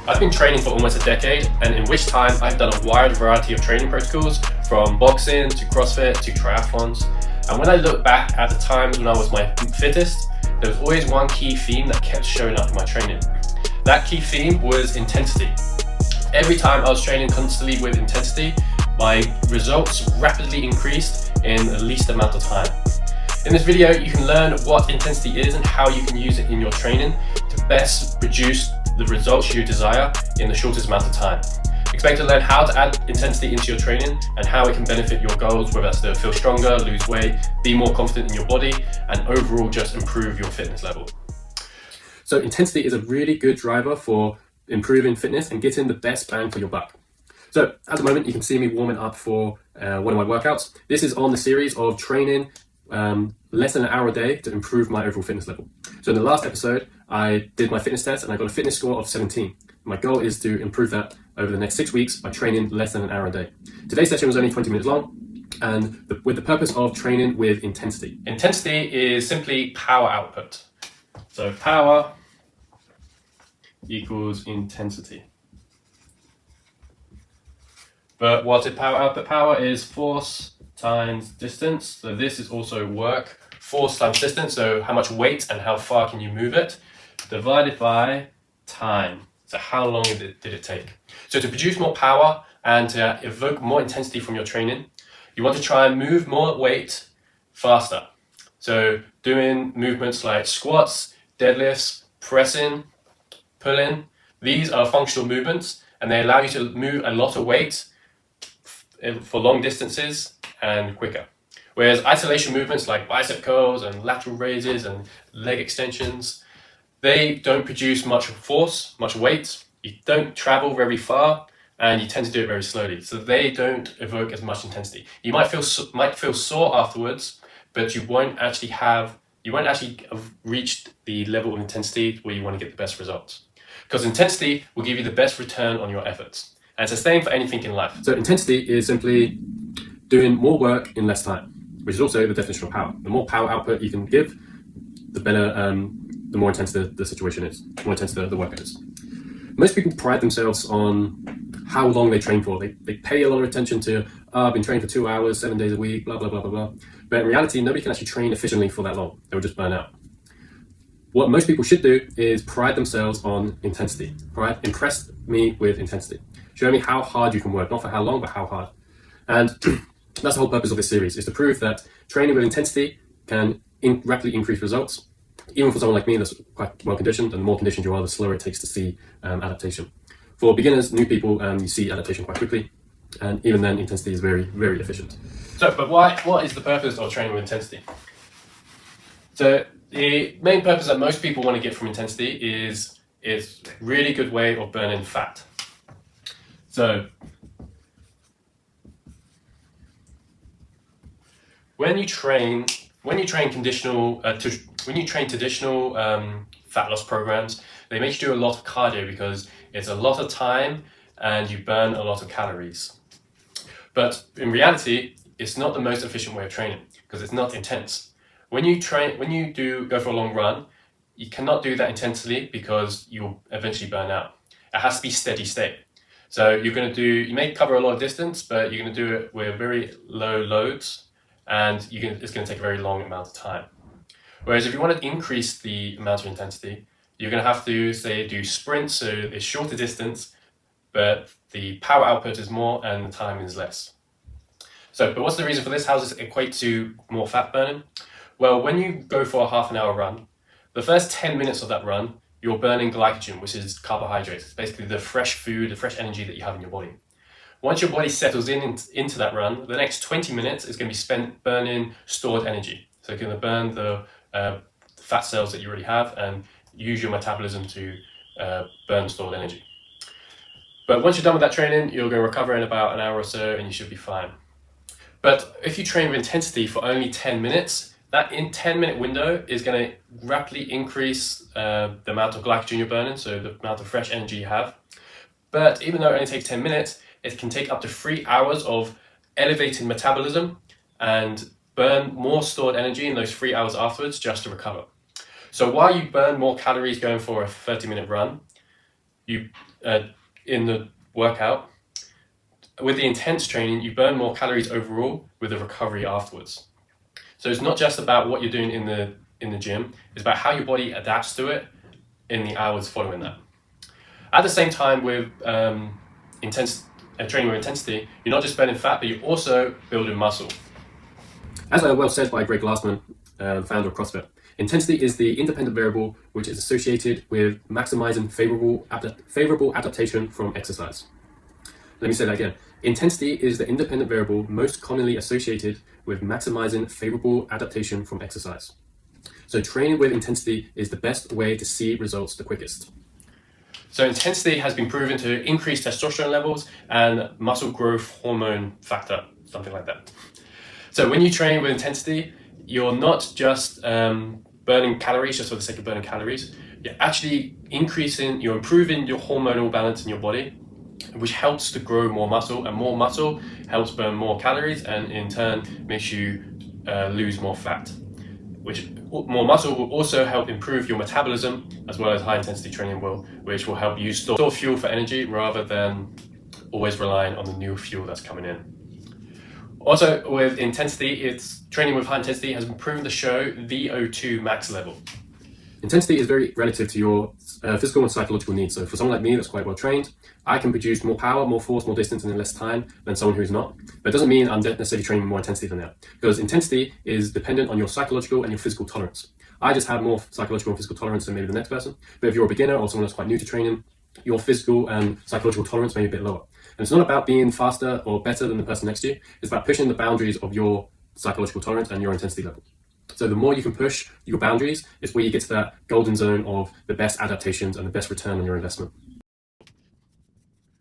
I've been training for almost a decade, and in which time I've done a wide variety of training protocols, from boxing to CrossFit to triathlons. And when I look back at the times when I was my fittest, there was always one key theme that kept showing up in my training. That key theme was intensity. Every time I was training constantly with intensity, my results rapidly increased in the least amount of time. In this video, you can learn what intensity is and how you can use it in your training to best produce the results you desire in the shortest amount of time. Expect to learn how to add intensity into your training and how it can benefit your goals, whether that's to feel stronger, lose weight, be more confident in your body, and overall just improve your fitness level. So intensity is a really good driver for improving fitness and getting the best bang for your buck. So at the moment, you can see me warming up for one of my workouts. This is on the series of training less than an hour a day to improve my overall fitness level. So in the last episode, I did my fitness test and I got a fitness score of 17. My goal is to improve that over the next 6 weeks by training less than an hour a day. Today's session was only 20 minutes long, and with the purpose of training with intensity. Intensity is simply power output. So power equals intensity. But what is power output? Power is force times distance. So this is also work. Force times distance, so how much weight and how far can you move it, divided by time. So how long did it take? So to produce more power and to evoke more intensity from your training, you want to try and move more weight faster. So doing movements like squats, deadlifts, pressing, pulling, these are functional movements and they allow you to move a lot of weight for long distances and quicker. Whereas isolation movements like bicep curls and lateral raises and leg extensions, they don't produce much force, much weight, you don't travel very far, and you tend to do it very slowly. So they don't evoke as much intensity. You might feel sore afterwards, but you won't actually have reached the level of intensity where you want to get the best results. Because intensity will give you the best return on your efforts. And it's the same for anything in life. So intensity is simply doing more work in less time, which is also the definition of power. The more power output you can give, the better, the more intense the situation is, the more intense the workout is. Most people pride themselves on how long they train for. They pay a lot of attention to, I've been training for 2 hours, 7 days a week, blah, blah, blah, blah, blah. But in reality, nobody can actually train efficiently for that long. They will just burn out. What most people should do is pride themselves on intensity. Impress me with intensity. Show me how hard you can work, not for how long, but how hard. And that's the whole purpose of this series, is to prove that training with intensity can rapidly increase results. Even for someone like me that's quite well conditioned, and the more conditioned you are, the slower it takes to see adaptation. For beginners, new people, you see adaptation quite quickly, and even then intensity is very, very efficient. So, but what is the purpose of training with intensity? So the main purpose that most people want to get from intensity is a really good way of burning fat. So when you train traditional fat loss programs, they make you do a lot of cardio because it's a lot of time and you burn a lot of calories. But in reality, it's not the most efficient way of training because it's not intense. When you go for a long run, you cannot do that intensely because you'll eventually burn out. It has to be steady state. So you may cover a lot of distance, but you're going to do it with very low loads, and it's going to take a very long amount of time. Whereas if you want to increase the amount of intensity, you're going to have to, say, do sprints, so it's shorter distance, but the power output is more and the time is less. So, but what's the reason for this? How does this equate to more fat burning? Well, when you go for a half an hour run, the first 10 minutes of that run, you're burning glycogen, which is carbohydrates. It's basically the fresh food, the fresh energy that you have in your body. Once your body settles into that run, the next 20 minutes is going to be spent burning stored energy. So you're going to burn the fat cells that you already have and use your metabolism to burn stored energy. But once you're done with that training, you're going to recover in about an hour or so and you should be fine. But if you train with intensity for only 10 minutes, that 10-minute window is going to rapidly increase the amount of glycogen you're burning, so the amount of fresh energy you have. But even though it only takes 10 minutes, it can take up to 3 hours of elevated metabolism and burn more stored energy in those 3 hours afterwards just to recover. So while you burn more calories going for a 30-minute run, you in the workout, with the intense training, you burn more calories overall with the recovery afterwards. So it's not just about what you're doing in the gym, it's about how your body adapts to it in the hours following that. At the same time, with training with intensity, you're not just burning fat, but you're also building muscle. As well said by Greg Glassman, founder of CrossFit, intensity is the independent variable which is associated with maximizing favorable adaptation from exercise. Let me say that again. Intensity is the independent variable most commonly associated with maximizing favorable adaptation from exercise. So training with intensity is the best way to see results the quickest. So intensity has been proven to increase testosterone levels and muscle growth hormone factor, something like that. So when you train with intensity, you're not just burning calories just for the sake of burning calories. You're actually you're improving your hormonal balance in your body, which helps to grow more muscle, and more muscle helps burn more calories, and in turn makes you lose more fat. Which more muscle will also help improve your metabolism, as well as high intensity training which will help you store fuel for energy rather than always relying on the new fuel that's coming in. Also, with intensity, training with high intensity has been proven to show VO2 max level. Intensity is very relative to your physical and psychological needs. So for someone like me that's quite well trained, I can produce more power, more force, more distance in less time than someone who's not. But it doesn't mean I'm necessarily training more intensity than that, because intensity is dependent on your psychological and your physical tolerance. I just have more psychological and physical tolerance than maybe the next person. But if you're a beginner or someone that's quite new to training, your physical and psychological tolerance may be a bit lower. And it's not about being faster or better than the person next to you. It's about pushing the boundaries of your psychological tolerance and your intensity level. So the more you can push your boundaries, is where you get to that golden zone of the best adaptations and the best return on your investment.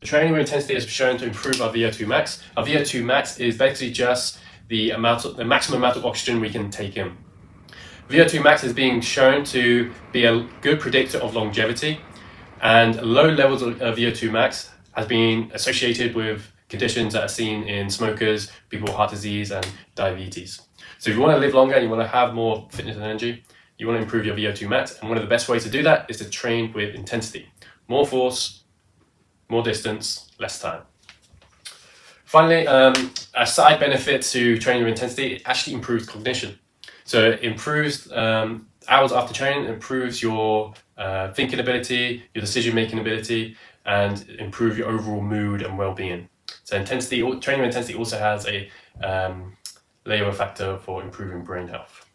Training with intensity has been shown to improve our VO2 max. Our VO2 max is basically just the maximum amount of oxygen we can take in. VO2 max is being shown to be a good predictor of longevity, and low levels of VO2 max has been associated with conditions that are seen in smokers, people with heart disease and diabetes. So if you want to live longer and you want to have more fitness and energy, you want to improve your VO2 max, and one of the best ways to do that is to train with intensity. More force, more distance, less time. Finally, a side benefit to training with intensity, it actually improves cognition. So it improves hours after training, improves your thinking ability, your decision-making ability, and improve your overall mood and well-being. So training with intensity also has a layer factor for improving brain health.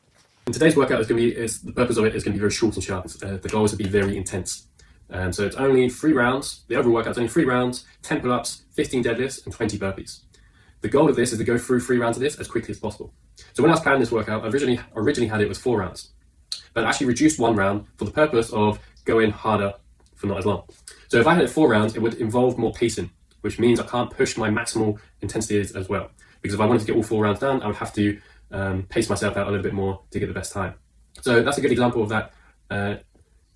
In today's workout, the purpose of it is going to be very short and sharp. The goal is to be very intense. So it's only 3 rounds. The overall workout is only 3 rounds, 10 pull-ups, 15 deadlifts, and 20 burpees. The goal of this is to go through 3 rounds of this as quickly as possible. So when I was planning this workout, I originally had it was 4 rounds, but I actually reduced 1 round for the purpose of going harder for not as long. So if I had it 4 rounds, it would involve more pacing, which means I can't push my maximal intensity as well. Because if I wanted to get all 4 rounds done, I would have to pace myself out a little bit more to get the best time. So that's a good example of that.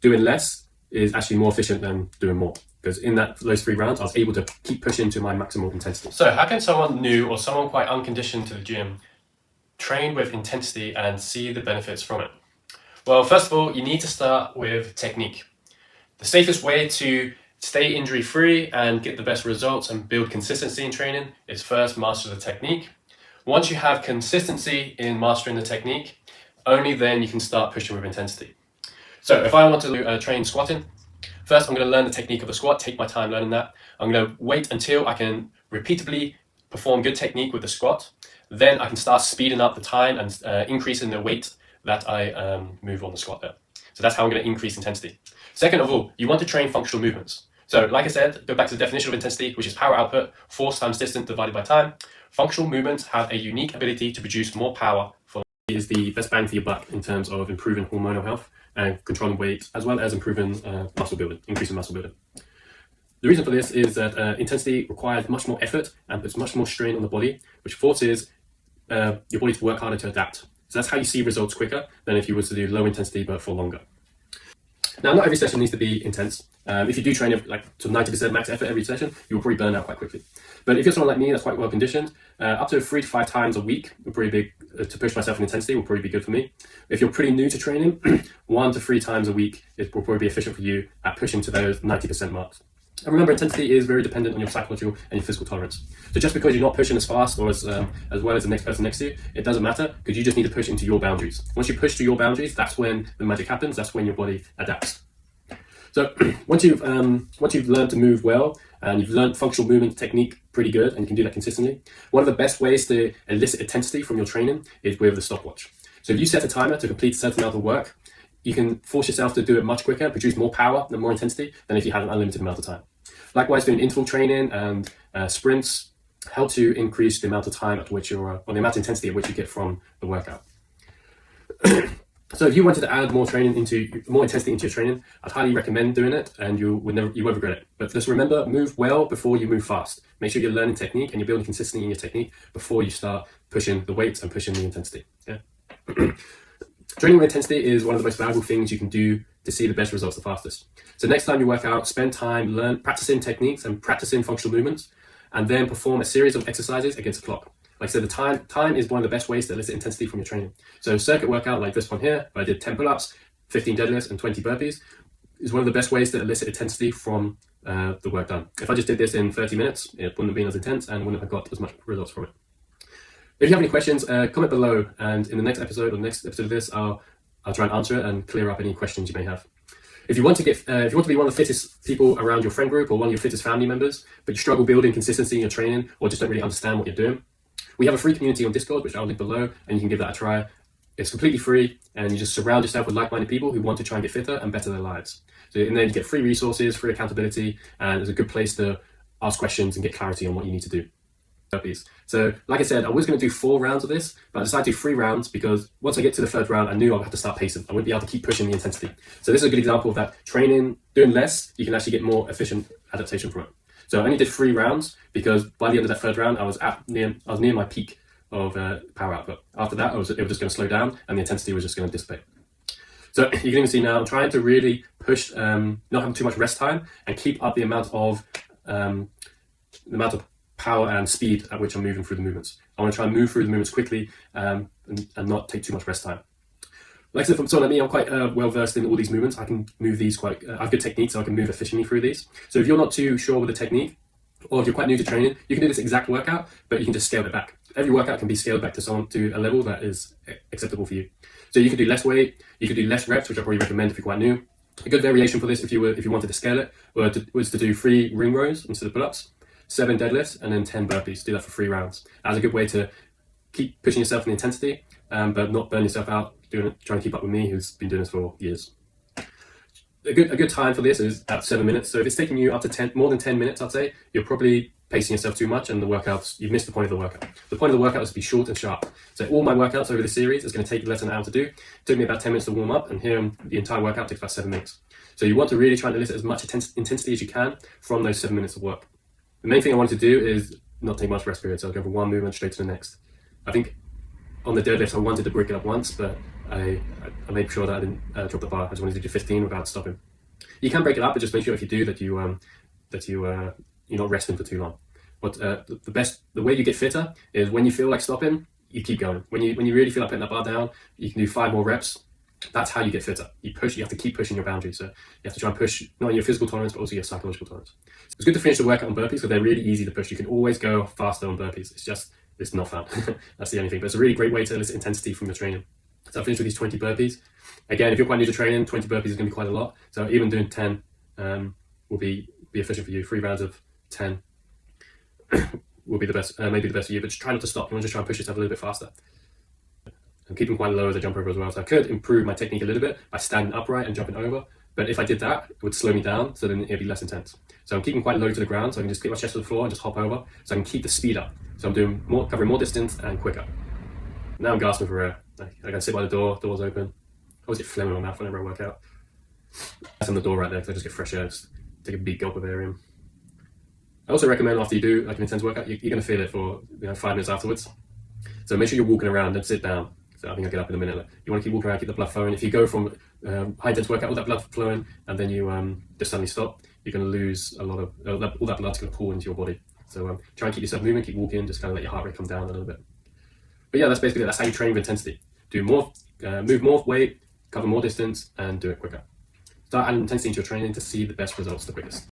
Doing less is actually more efficient than doing more, because in those 3 rounds, I was able to keep pushing to my maximal intensity. So how can someone new or someone quite unconditioned to the gym train with intensity and see the benefits from it? Well, first of all, you need to start with technique. The safest way to stay injury-free and get the best results and build consistency in training is first master the technique. Once you have consistency in mastering the technique, only then you can start pushing with intensity. So if I want to train squatting, first I'm going to learn the technique of the squat, take my time learning that. I'm going to wait until I can repeatedly perform good technique with the squat. Then I can start speeding up the time and increasing the weight that I move on the squat there. So that's how I'm going to increase intensity. Second of all, you want to train functional movements. So like I said, go back to the definition of intensity, which is power output, force times distance divided by time. Functional movements have a unique ability to produce more power. It is the best bang for your buck in terms of improving hormonal health and controlling weight, as well as improving muscle building, increasing muscle building. The reason for this is that intensity requires much more effort and puts much more strain on the body, which forces your body to work harder to adapt. So that's how you see results quicker than if you were to do low intensity but for longer. Now, not every session needs to be intense. If you do train like to 90% max effort every session, you'll probably burn out quite quickly. But if you're someone like me that's quite well conditioned, up to 3 to 5 times a week would probably be to push myself in intensity will probably be good for me. If you're pretty new to training, 1 to 3 times a week will probably be efficient for you at pushing to those 90% marks. And remember, intensity is very dependent on your psychological and your physical tolerance. So just because you're not pushing as fast or as well as the next person next to you, it doesn't matter, because you just need to push into your boundaries. Once you push to your boundaries, that's when the magic happens. That's when your body adapts. So once you've learned to move well and you've learned functional movement technique pretty good and you can do that consistently, one of the best ways to elicit intensity from your training is with the stopwatch. So if you set a timer to complete a certain amount of work, you can force yourself to do it much quicker, produce more power and more intensity than if you had an unlimited amount of time. Likewise, doing interval training and sprints helps you increase the amount of time at which or the amount of intensity at which you get from the workout. So if you wanted to add more intensity into your training, I'd highly recommend doing it, and you won't regret it. But just remember, move well before you move fast. Make sure you're learning technique and you're building consistency in your technique before you start pushing the weights and pushing the intensity. Yeah. Training with intensity is one of the most valuable things you can do to see the best results the fastest. So next time you work out, spend time practicing techniques and practicing functional movements, and then perform a series of exercises against the clock. Like I said, the time is one of the best ways to elicit intensity from your training. So circuit workout like this one here, where I did 10 pull-ups, 15 deadlifts, and 20 burpees, is one of the best ways to elicit intensity from the work done. If I just did this in 30 minutes, it wouldn't have been as intense and wouldn't have got as much results from it. If you have any questions, comment below, and in the next episode or the next episode of this, I'll try and answer it and clear up any questions you may have. If you want to be one of the fittest people around your friend group or one of your fittest family members, but you struggle building consistency in your training or just don't really understand what you're doing, we have a free community on Discord, which I'll link below, and you can give that a try. It's completely free, and you just surround yourself with like-minded people who want to try and get fitter and better their lives. So in there you get free resources, free accountability, and it's a good place to ask questions and get clarity on what you need to do. So like I said, I was going to do 4 rounds of this, but I decided to do 3 rounds because once I get to the 3rd round, I knew I would have to start pacing. I wouldn't be able to keep pushing the intensity. So this is a good example of that. Training, doing less, you can actually get more efficient adaptation from it. So I only did 3 rounds because by the end of that 3rd round, I was near my peak of power output. After that, it was just going to slow down and the intensity was just going to dissipate. So you can even see now I'm trying to really push, not having too much rest time and keep up the amount of power and speed at which I'm moving through the movements. I want to try and move through the movements quickly and not take too much rest time. Like I said, from someone like me, I'm quite well versed in all these movements. I can move these I have good techniques, so I can move efficiently through these. So if you're not too sure with the technique, or if you're quite new to training, you can do this exact workout, but you can just scale it back. Every workout can be scaled back to a level that is acceptable for you. So you can do less weight, you can do less reps, which I probably recommend if you're quite new. A good variation for this, if you wanted to scale it, was to do 3 ring rows instead of pull-ups, 7 deadlifts, and then 10 burpees. Do that for 3 rounds. That's a good way to keep pushing yourself in the intensity, but not burn yourself out trying to keep up with me, who's been doing this for years. A good time for this is about 7 minutes. So if it's taking you up to more than 10 minutes, I'd say, you're probably pacing yourself too much and you've missed the point of the workout. The point of the workout is to be short and sharp. So all my workouts over the series is going to take less than an hour to do. It took me about 10 minutes to warm up, and here the entire workout takes about 7 minutes. So you want to really try and elicit as much intensity as you can from those 7 minutes of work. The main thing I wanted to do is not take much rest period, so I'll go from one movement straight to the next. I think on the deadlift I wanted to break it up once, but I made sure that I didn't drop the bar. I just wanted to do 15 without stopping. You can break it up, but just make sure if you do that you're not resting for too long. But the way you get fitter is when you feel like stopping, you keep going. When you really feel like putting that bar down, you can do 5 more reps. That's how you get fitter. You have to keep pushing your boundaries. So you have to try and push not only your physical tolerance, but also your psychological tolerance. So it's good to finish the workout on burpees because they're really easy to push. You can always go faster on burpees. It's not fun. That's the only thing. But it's a really great way to elicit intensity from your training. So I finished with these 20 burpees. Again, if you're quite new to training, 20 burpees is going to be quite a lot. So even doing 10 will be efficient for you. 3 rounds of 10 will be the best, maybe the best for you. But just try not to stop. You want to just try and push yourself a little bit faster. And keep them quite low as I jump over as well. So I could improve my technique a little bit by standing upright and jumping over. But if I did that, it would slow me down, so then it'd be less intense. So I'm keeping quite low to the ground, so I can just keep my chest to the floor and just hop over, so I can keep the speed up. So I'm covering more distance and quicker. Now I'm gasping for air. I can sit by the door's open. I always get phlegm in my mouth whenever I work out. That's on the door right there, because I just get fresh air, just take a big gulp of air in. I also recommend after you do like an intense workout, you're going to feel it for 5 minutes afterwards. So make sure you're walking around, don't sit down. So I think I'll get up in a minute. You want to keep walking around, keep the blood flowing. If you go from high intense workout, all that blood flowing, and then you just suddenly stop, you're going to lose a lot of all that blood's going to pour into your body. So try and keep yourself moving, keep walking, just kind of let your heart rate come down a little bit. But yeah, that's basically it. That's how you train with intensity. Do more, move more weight, cover more distance, and do it quicker. Start adding intensity into your training to see the best results the quickest.